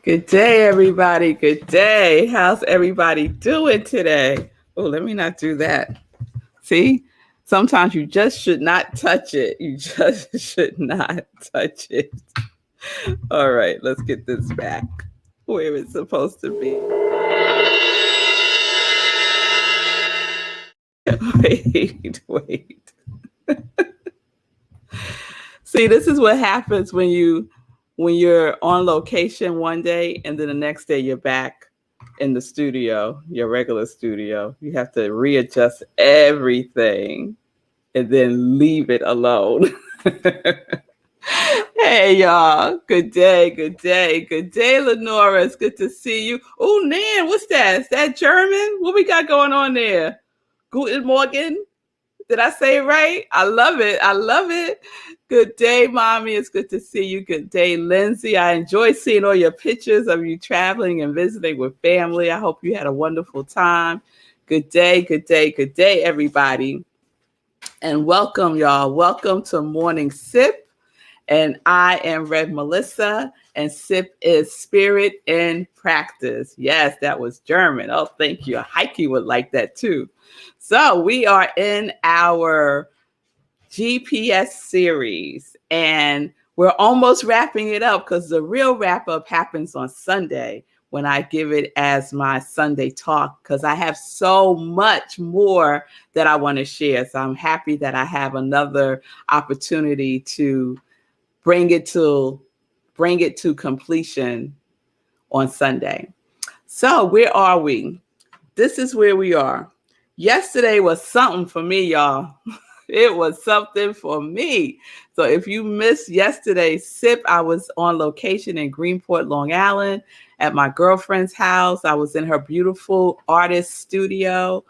Good day, everybody. Good day. How's everybody doing today? Oh, let me not do that. See, sometimes you just should not touch it. You just should not touch it. All right, let's get this back where it's supposed to be. Wait. See, this is what happens when you're on location one day and then the next day you're back in the studio, your regular studio. You have to readjust everything and then leave it alone. Hey y'all, good day, good day, good day, Lenora. It's good to see you. Oh, Nan, what's that? Is that German? What we got going on there? Guten Morgen. Did I say it right? I love it. I love it. Good day, Mommy. It's good to see you. Good day, Lindsay. I enjoy seeing all your pictures of you traveling and visiting with family. I hope you had a wonderful time. Good day, good day, good day, everybody. And welcome, y'all. Welcome to Morning Sip. And I am Rev Melissa, and SIP is Spirit in Practice. Yes, that was German. Oh, thank you. Heike would like that too. So we are in our GPS series, and we're almost wrapping it up because the real wrap up happens on Sunday when I give it as my Sunday talk, because I have so much more that I want to share. So I'm happy that I have another opportunity to bring it to completion on Sunday. So where are we? This is where we are. Yesterday was something for me, y'all. It was something for me. So if you missed yesterday's sip, I was on location in Greenport, Long Island at my girlfriend's house. I was in her beautiful art studio,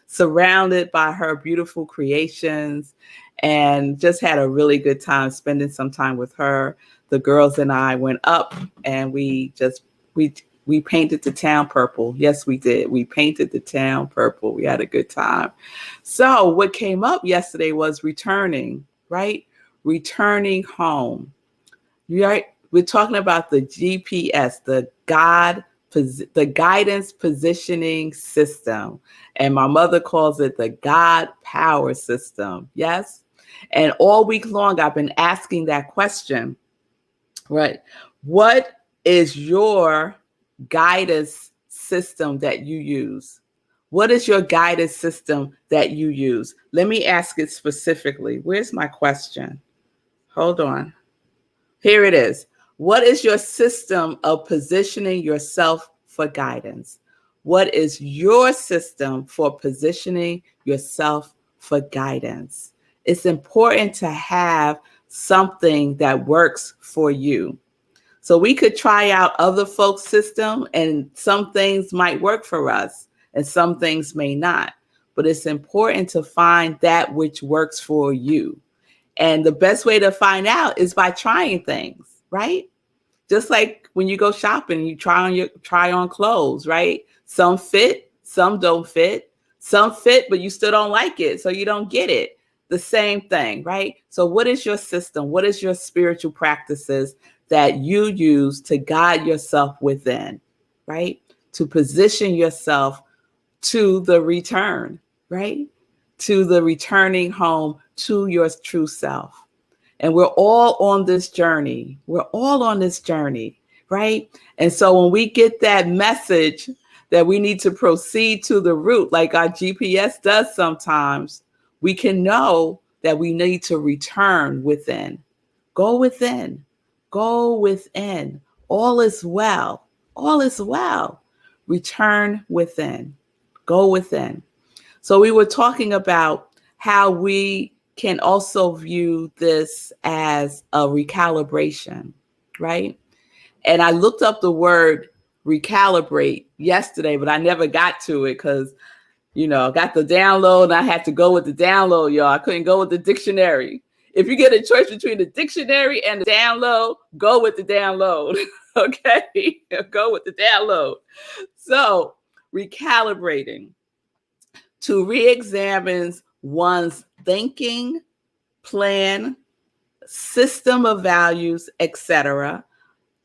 surrounded by her beautiful creations, and just had a really good time spending some time with her. The girls and I went up and we painted the town purple. Yes, we did. We painted the town purple. We had a good time. So what came up yesterday was returning, right? Returning home. Right? We're talking about the GPS, the guidance positioning system. And my mother calls it the God power system. Yes. And all week long, I've been asking that question, right? What is your guidance system that you use? What is your guidance system that you use? Let me ask it specifically. Where's my question? Hold on. Here it is. What is your system of positioning yourself for guidance? What is your system for positioning yourself for guidance? It's important to have something that works for you. So we could try out other folks' system, and some things might work for us and some things may not. But it's important to find that which works for you. And the best way to find out is by trying things, right? Just like when you go shopping, you try on clothes, right? Some fit, some don't fit. Some fit, but you still don't like it, so you don't get it. The same thing, right? So what is your system? What is your spiritual practices that you use to guide yourself within, right? To position yourself to the return, right? To the returning home to your true self. And we're all on this journey. We're all on this journey, right? And so when we get that message that we need to proceed to the route, like our GPS does sometimes, we can know that we need to return within. Go within. Go within. All is well. All is well. Return within. Go within. So we were talking about how we can also view this as a recalibration, right? And I looked up the word recalibrate yesterday, but I never got to it because, I got the download and I had to go with the download, y'all. I couldn't go with the dictionary. If you get a choice between the dictionary and the download, go with the download. Okay, go with the download. So recalibrating, to re-examine one's thinking, plan, system of values, etc.,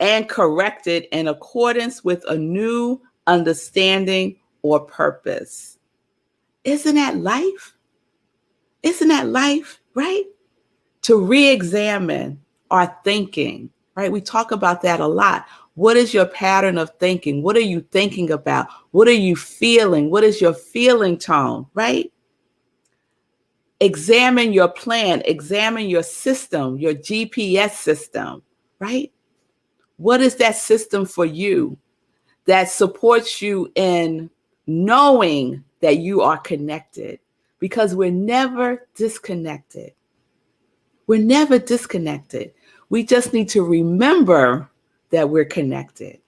and corrected in accordance with a new understanding or purpose. Isn't that life? Isn't that life, right? To re-examine our thinking, right? We talk about that a lot. What is your pattern of thinking? What are you thinking about? What are you feeling? What is your feeling tone, right? Examine your plan, examine your system, your GPS system, right? What is that system for you that supports you in knowing that you are connected? Because we're never disconnected. We're never disconnected. We just need to remember that we're connected.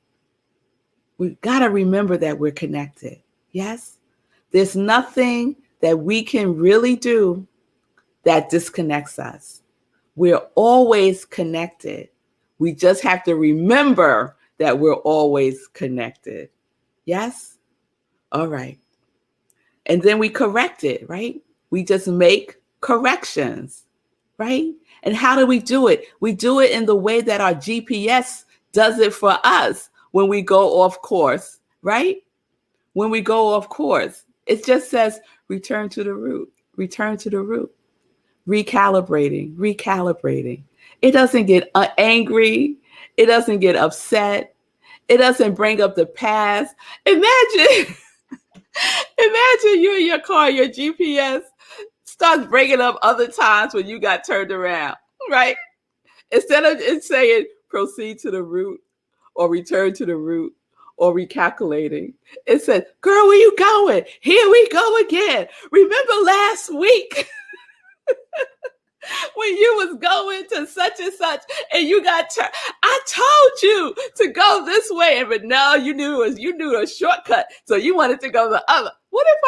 We've got to remember that we're connected. Yes? There's nothing that we can really do that disconnects us. We're always connected. We just have to remember that we're always connected. Yes? All right. And then we correct it, right? We just make corrections, right? And how do we do it? We do it in the way that our GPS does it for us when we go off course, right? When we go off course, it just says return to the root, return to the root, recalibrating, recalibrating. It doesn't get angry. It doesn't get upset. It doesn't bring up the past. Imagine you in your car, your GPS starts bringing up other times when you got turned around, right? Instead of it saying proceed to the root or return to the root or recalculating, it said, girl, where you going? Here we go again. Remember last week when you was going to such and such and you got turned? I told you to go this way, but no, you knew a shortcut, so you wanted to go the other. What if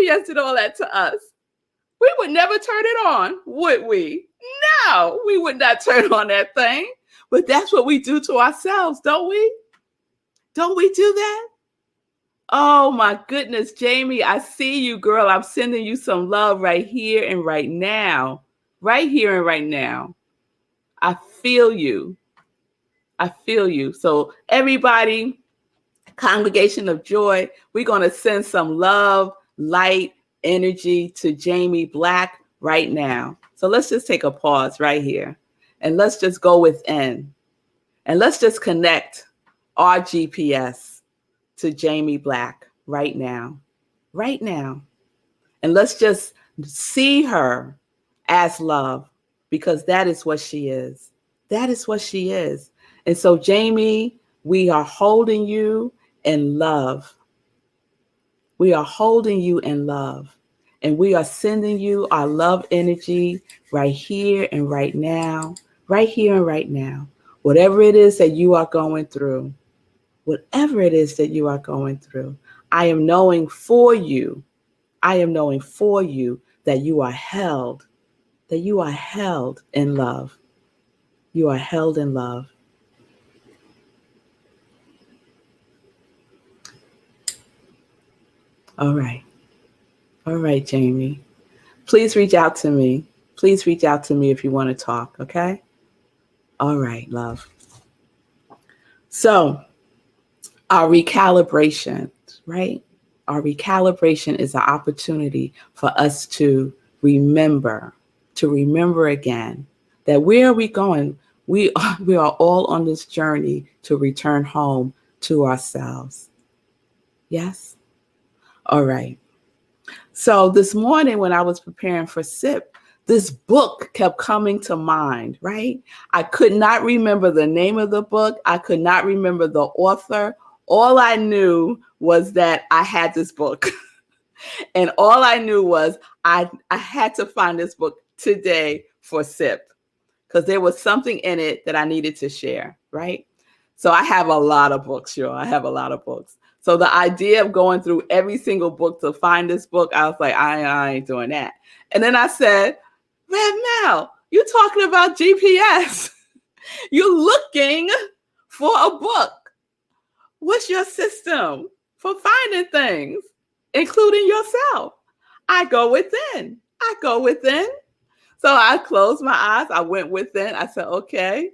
our GPS did all that to us? We would never turn it on, would we? No, we would not turn on that thing. But that's what we do to ourselves, don't we? Don't we do that? Oh my goodness, Jamie, I see you, girl. I'm sending you some love right here and right now. Right here and right now. I feel you. I feel you. So everybody, Congregation of Joy, we're going to send some love, light, energy to Jamie Black right now. So let's just take a pause right here and let's just go within and let's just connect our GPS to Jamie Black right now, right now. And let's just see her as love, because that is what she is. That is what she is. And so, Jamie, we are holding you in love. We are holding you in love. And we are sending you our love energy right here and right now. Right here and right now. Whatever it is that you are going through. Whatever it is that you are going through. I am knowing for you. I am knowing for you that you are held. That you are held in love. You are held in love. All right. All right, Jamie. Please reach out to me. Please reach out to me if you want to talk, okay? All right, love. So, our recalibration, right? Our recalibration is an opportunity for us to remember again that where are we going? We are all on this journey to return home to ourselves. Yes? All right. So this morning when I was preparing for SIP, this book kept coming to mind, right? I could not remember the name of the book. I could not remember the author. All I knew was that I had this book. And all I knew was I had to find this book today for SIP because there was something in it that I needed to share, right? So I have a lot of books, y'all. I have a lot of books. So the idea of going through every single book to find this book, I was like, I ain't doing that. And then I said, Rev Mel, you're talking about GPS. You're looking for a book. What's your system for finding things, including yourself? I go within. I go within. So I closed my eyes. I went within. I said, okay,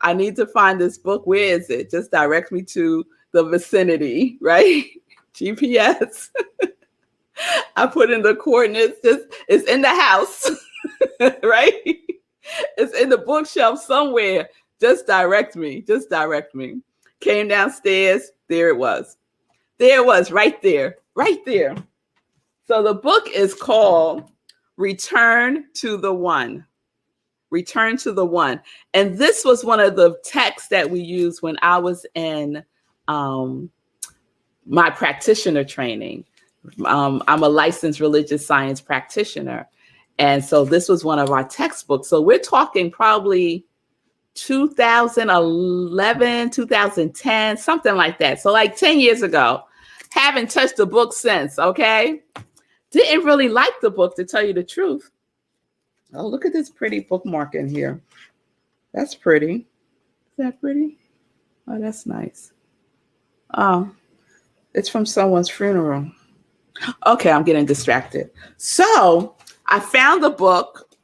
I need to find this book. Where is it? Just direct me to the vicinity, right? GPS. I put in the coordinates. It's in the house, right? It's in the bookshelf somewhere. Just direct me. Just direct me. Came downstairs. There it was. There it was, right there. Right there. So the book is called Return to the One. Return to the One. And this was one of the texts that we used when I was in my practitioner training. I'm a licensed religious science practitioner. And so this was one of our textbooks. So we're talking probably 2011, 2010, something like that. So like 10 years ago. Haven't touched the book since, okay? Didn't really like the book, to tell you the truth. Oh, look at this pretty bookmark in here. That's pretty. Is that pretty? Oh, that's nice. Oh, it's from someone's funeral. Okay, I'm getting distracted. So I found the book,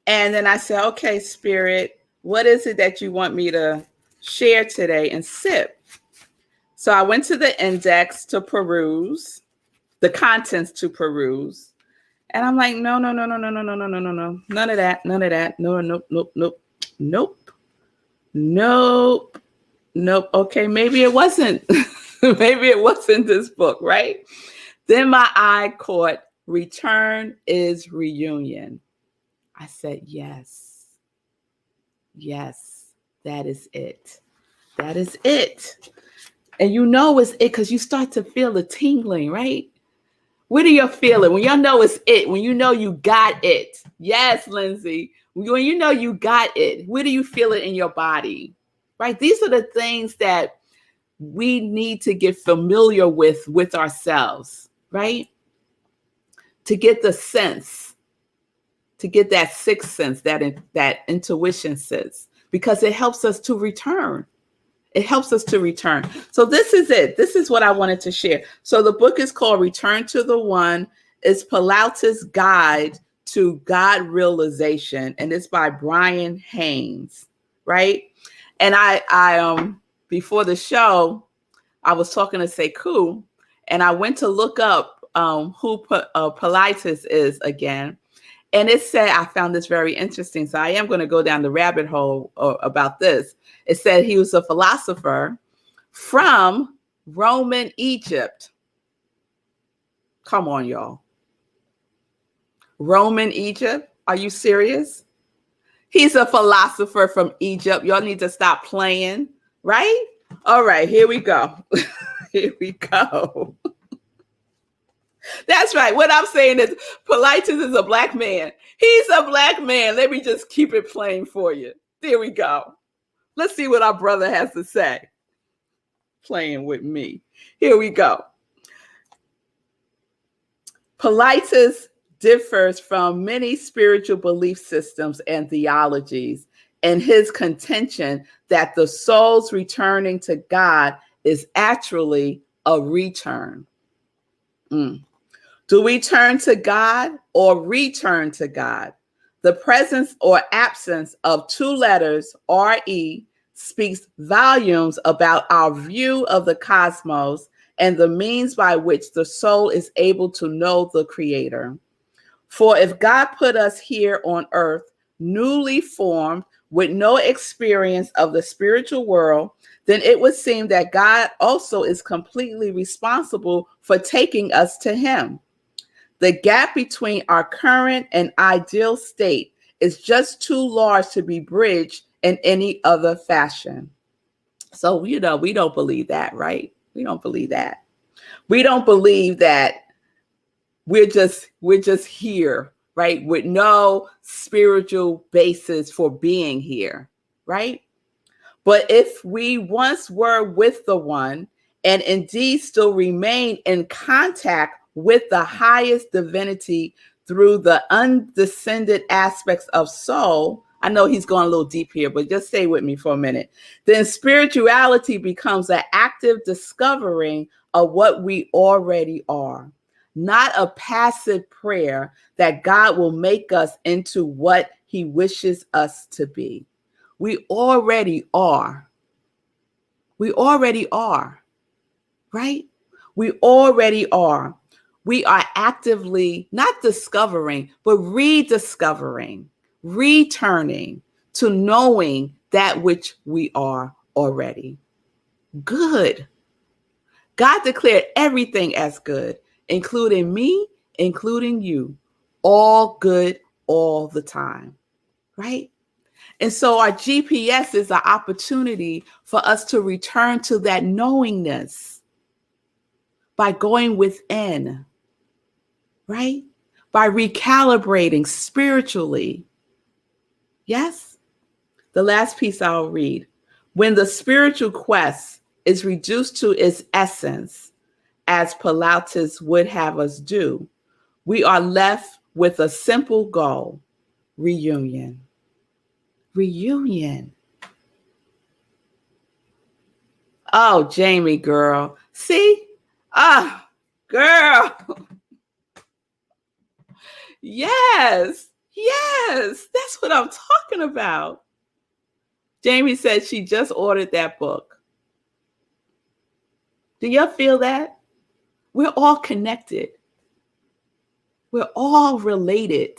and then I said, okay, Spirit, what is it that you want me to share today and sip? So I went to the index to peruse, the contents to peruse. And I'm like, no. None of that. Nope. Okay, maybe it wasn't. Maybe it wasn't this book, right? Then my eye caught Return is Reunion. I said, yes, that is it. That is it. And you know it's it because you start to feel the tingling, right? Where do you feel it? When you know it's it, when you know you got it. Yes, Lindsay. When you know you got it, where do you feel it in your body? Right? These are the things that we need to get familiar with ourselves, right? To get the sense, to get that sixth sense, that intuition sense, because it helps us to return. It helps us to return. So this is it. This is what I wanted to share. So the book is called Return to the One. It's Palauta's Guide to God Realization, and it's by Brian Haynes, right? And I before the show, I was talking to Sekou, and I went to look up who Pilatus is again. And it said, I found this very interesting. So I am going to go down the rabbit hole about this. It said he was a philosopher from Roman Egypt. Come on, y'all. Roman Egypt? Are you serious? He's a philosopher from Egypt. Y'all need to stop playing, right? All right, here we go. Here we go. That's right. What I'm saying is Pilatus is a black man. He's a black man. Let me just keep it plain for you. There we go. Let's see what our brother has to say. Playing with me. Here we go. Pilatus differs from many spiritual belief systems and theologies in his contention that the soul's returning to God is actually a return. Do we turn to God or return to God? The presence or absence of two letters, RE, speaks volumes about our view of the cosmos and the means by which the soul is able to know the Creator. For if God put us here on earth, newly formed, with no experience of the spiritual world, then it would seem that God also is completely responsible for taking us to Him. The gap between our current and ideal state is just too large to be bridged in any other fashion. So, we don't believe that, right? We don't believe that. We don't believe that we're just here, right? With no spiritual basis for being here, right? But if we once were with the One and indeed still remain in contact with the highest divinity through the undescended aspects of soul, I know he's going a little deep here, but just stay with me for a minute. Then spirituality becomes an active discovering of what we already are, not a passive prayer that God will make us into what He wishes us to be. We already are. We already are, right? We already are. We are actively not discovering, but rediscovering, returning to knowing that which we are already. Good. God declared everything as good, including me, including you, all good all the time, right? And so our GPS is an opportunity for us to return to that knowingness by going within, right? By recalibrating spiritually. Yes? The last piece I'll read. When the spiritual quest is reduced to its essence, as Pilatus would have us do, we are left with a simple goal: reunion. Reunion. Oh, Jamie, girl. See? Ah, girl. Yes. Yes. That's what I'm talking about. Jamie said she just ordered that book. Do y'all feel that? We're all connected. We're all related.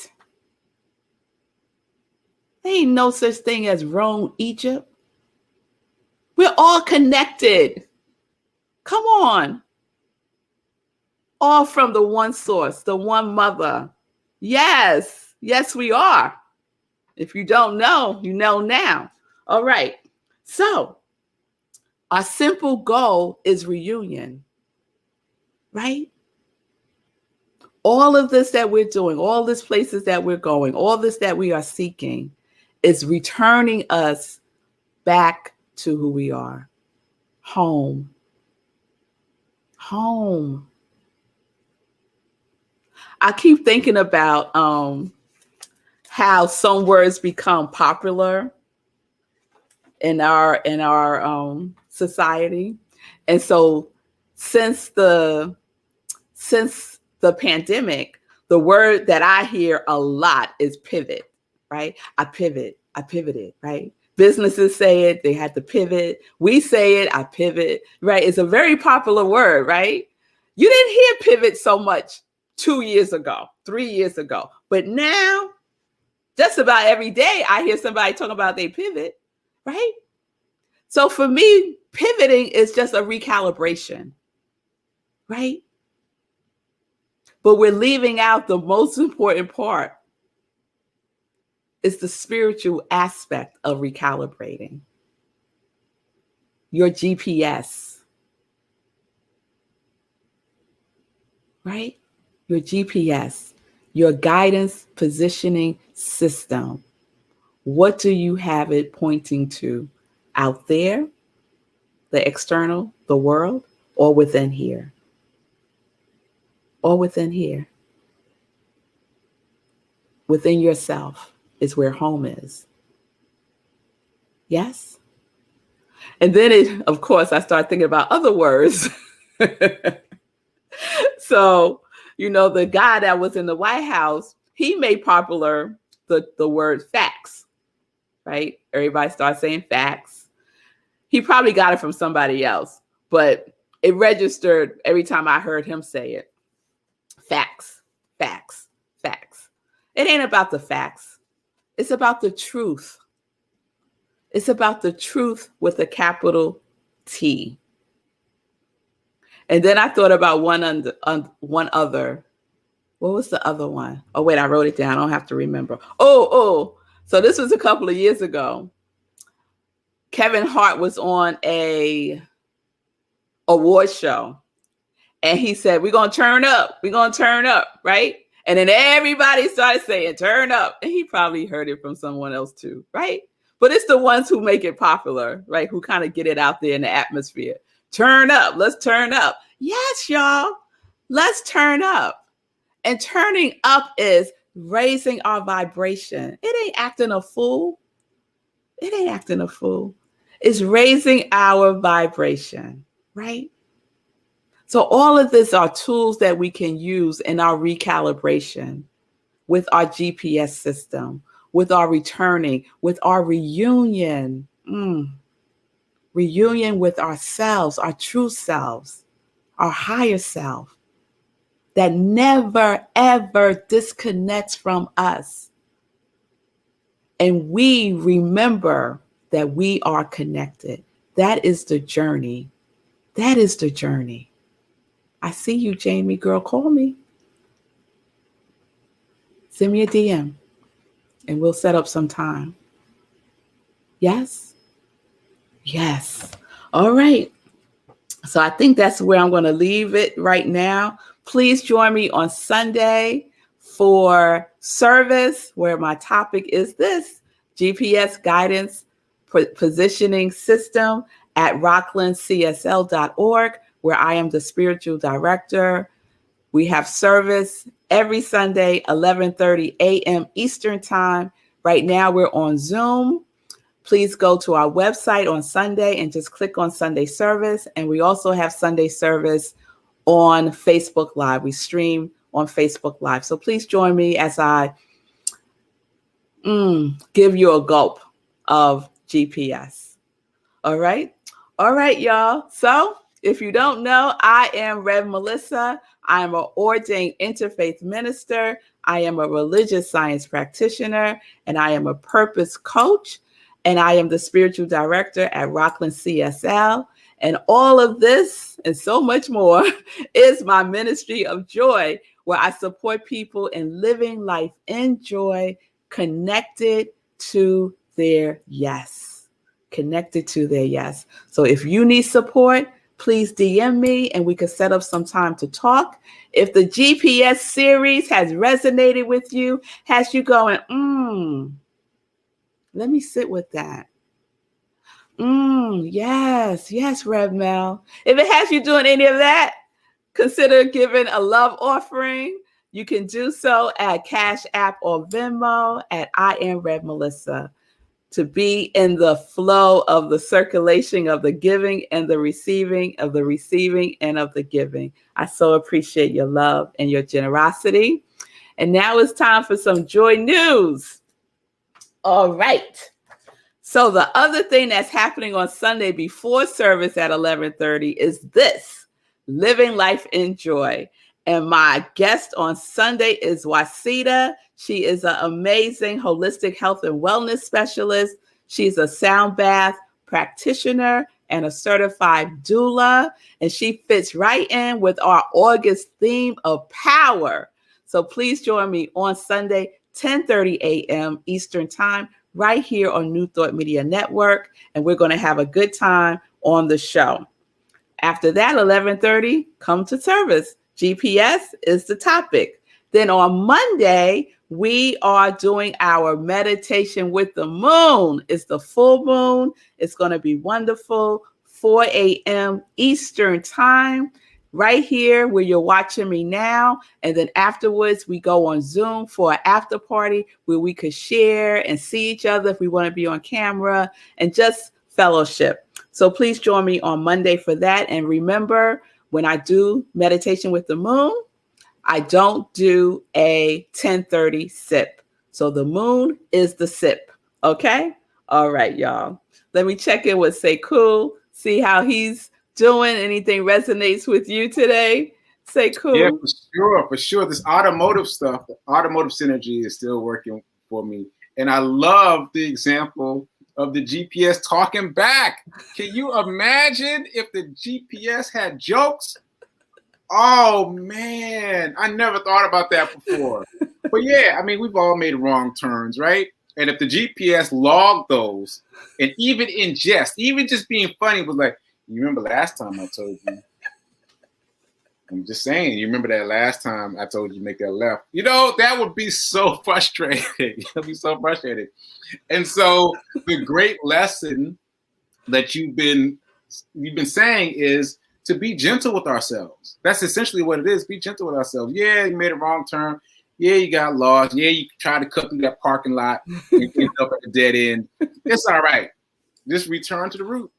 There ain't no such thing as Rome, Egypt. We're all connected. Come on. All from the one source, the one mother. Yes. Yes, we are. If you don't know, you know now. All right. So our simple goal is reunion, right? All of this that we're doing, all these places that we're going, all this that we are seeking is returning us back to who we are. Home. Home. I keep thinking about how some words become popular in our society. And so since the pandemic, the word that I hear a lot is pivot, right? I pivoted, right? Businesses say it, they had to pivot. We say it, I pivot, right? It's a very popular word, right? You didn't hear pivot so much 2 years ago, 3 years ago. But now, just about every day, I hear somebody talking about they pivot, right? So for me, pivoting is just a recalibration, right? But we're leaving out the most important part. It's the spiritual aspect of recalibrating. Your GPS, right? Your GPS, your guidance positioning system. What do you have it pointing to out there, the external, the world, or within here? Or within here? Within yourself is where home is. Yes? And then, of course, I start thinking about other words. So, the guy that was in the White House, he made popular the word facts, right? Everybody starts saying facts. He probably got it from somebody else, but it registered every time I heard him say it. Facts, facts, facts. It ain't about the facts. It's about the truth. It's about the truth with a capital T. And then I thought about one other. What was the other one? Oh, wait, I wrote it down. I don't have to remember. Oh. So this was a couple of years ago. Kevin Hart was on a award show. And he said, we're going to turn up. We're going to turn up, right? And then everybody started saying, turn up. And he probably heard it from someone else too, right? But it's the ones who make it popular, right? Who kind of get it out there in the atmosphere. Turn up. Let's turn up. Yes, y'all. Let's turn up. And turning up is raising our vibration. It ain't acting a fool. It ain't acting a fool. It's raising our vibration, right? So all of this are tools that we can use in our recalibration with our GPS system, with our returning, with our reunion. Reunion with ourselves, our true selves, our higher self that never, ever disconnects from us. And we remember that we are connected. That is the journey. That is the journey. I see you, Jamie. Girl, call me. Send me a DM and we'll set up some time. Yes? Yes. All right. So I think that's where I'm going to leave it right now. Please join me on Sunday for service, where my topic is this: GPS guidance positioning system at rocklandcsl.org, where I am the spiritual director. We have service every Sunday, 11:30 a.m. Eastern Time. Right now, we're on Zoom. Please go to our website on Sunday and just click on Sunday service. And we also have Sunday service on Facebook Live. We stream on Facebook Live. So please join me as I give you a gulp of GPS. All right. All right, y'all. So if you don't know, I am Rev Melissa. I am an ordained interfaith minister. I am a religious science practitioner, and I am a purpose coach. And I am the spiritual director at Rockland CSL. And all of this and so much more is my ministry of joy, where I support people in living life in joy, connected to their yes. Connected to their yes. So if you need support, please DM me and we can set up some time to talk. If the GPS series has resonated with you, has you going, let me sit with that. Yes, Rev Mel. If it has you doing any of that, consider giving a love offering. You can do so at Cash App or Venmo at iamrevmelissa, to be in the flow of the circulation of the giving and the receiving of the receiving and of the giving. I so appreciate your love and your generosity. And now it's time for some joy news. All right. So the other thing that's happening on Sunday before service at 11:30 is this: Living Life in Joy. And my guest on Sunday is Wasita. She is an amazing holistic health and wellness specialist. She's a sound bath practitioner and a certified doula. And she fits right in with our August theme of power. So please join me on Sunday, 10:30 a.m. Eastern Time, right here on New Thought Media Network. And we're going to have a good time on the show. After that, 11:30, come to service. GPS is the topic. Then on Monday, we are doing our meditation with the moon. It's the full moon. It's going to be wonderful. 4 a.m. Eastern Time, right here where you're watching me now. And then afterwards, we go on Zoom for an after party where we could share and see each other if we want to be on camera and just fellowship. So please join me on Monday for that. And remember, when I do meditation with the moon, I don't do a 10:30 sip. So the moon is the sip. Okay? All right, y'all. Let me check in with Sekou, see how he's doing. Anything resonates with you today? Sekou? Yeah, for sure. This automotive stuff, the automotive synergy is still working for me. And I love the example of the GPS talking back. Can you imagine if the GPS had jokes? Oh, man. I never thought about that before. But yeah, I mean, we've all made wrong turns, right? And if the GPS logged those, and even in jest, even just being funny, was like, you remember last time I told you? I'm just saying, you remember that last time I told you to make that left? You know, that would be so frustrating. It would be so frustrating. And so the great lesson that you've been saying is to be gentle with ourselves. That's essentially what it is. Be gentle with ourselves. Yeah, you made a wrong turn. Yeah, you got lost. Yeah, you tried to cut through that parking lot and ended up at the dead end. It's all right. Just return to the route.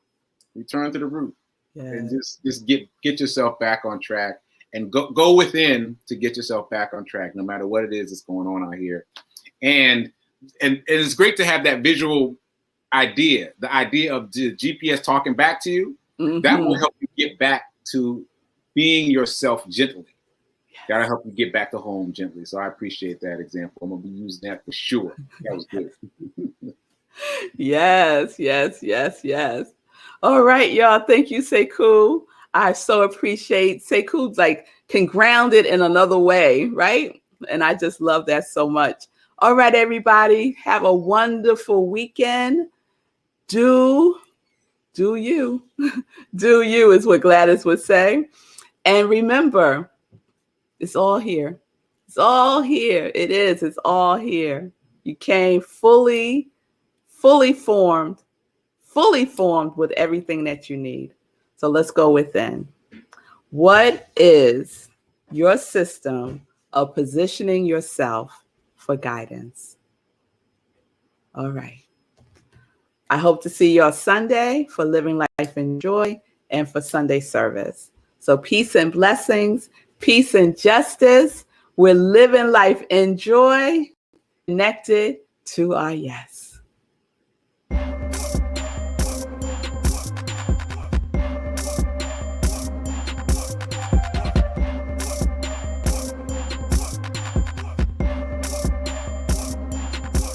Return to the route. Yeah. And just get yourself back on track and go within to get yourself back on track, no matter what it is that's going on out here. And and it's great to have that visual idea, the idea of the GPS talking back to you. That will help you get back to being yourself gently. That'll help you get back to home gently. So I appreciate that example. I'm gonna be using that for sure. That was good. Yes, yes, yes, yes. All right, y'all. Thank you, Sekou. I so appreciate Sekou's like can ground it in another way, right? And I just love that so much. All right, everybody. Have a wonderful weekend. Do you. Do you is what Gladys would say. And remember, it's all here. It's all here. It is. It's all here. You came fully formed with everything that you need. So let's go within. What is your system of positioning yourself for guidance? All right. I hope to see you on Sunday for Living Life in Joy and for Sunday service. So peace and blessings, peace and justice. We're living life in joy, connected to our yes.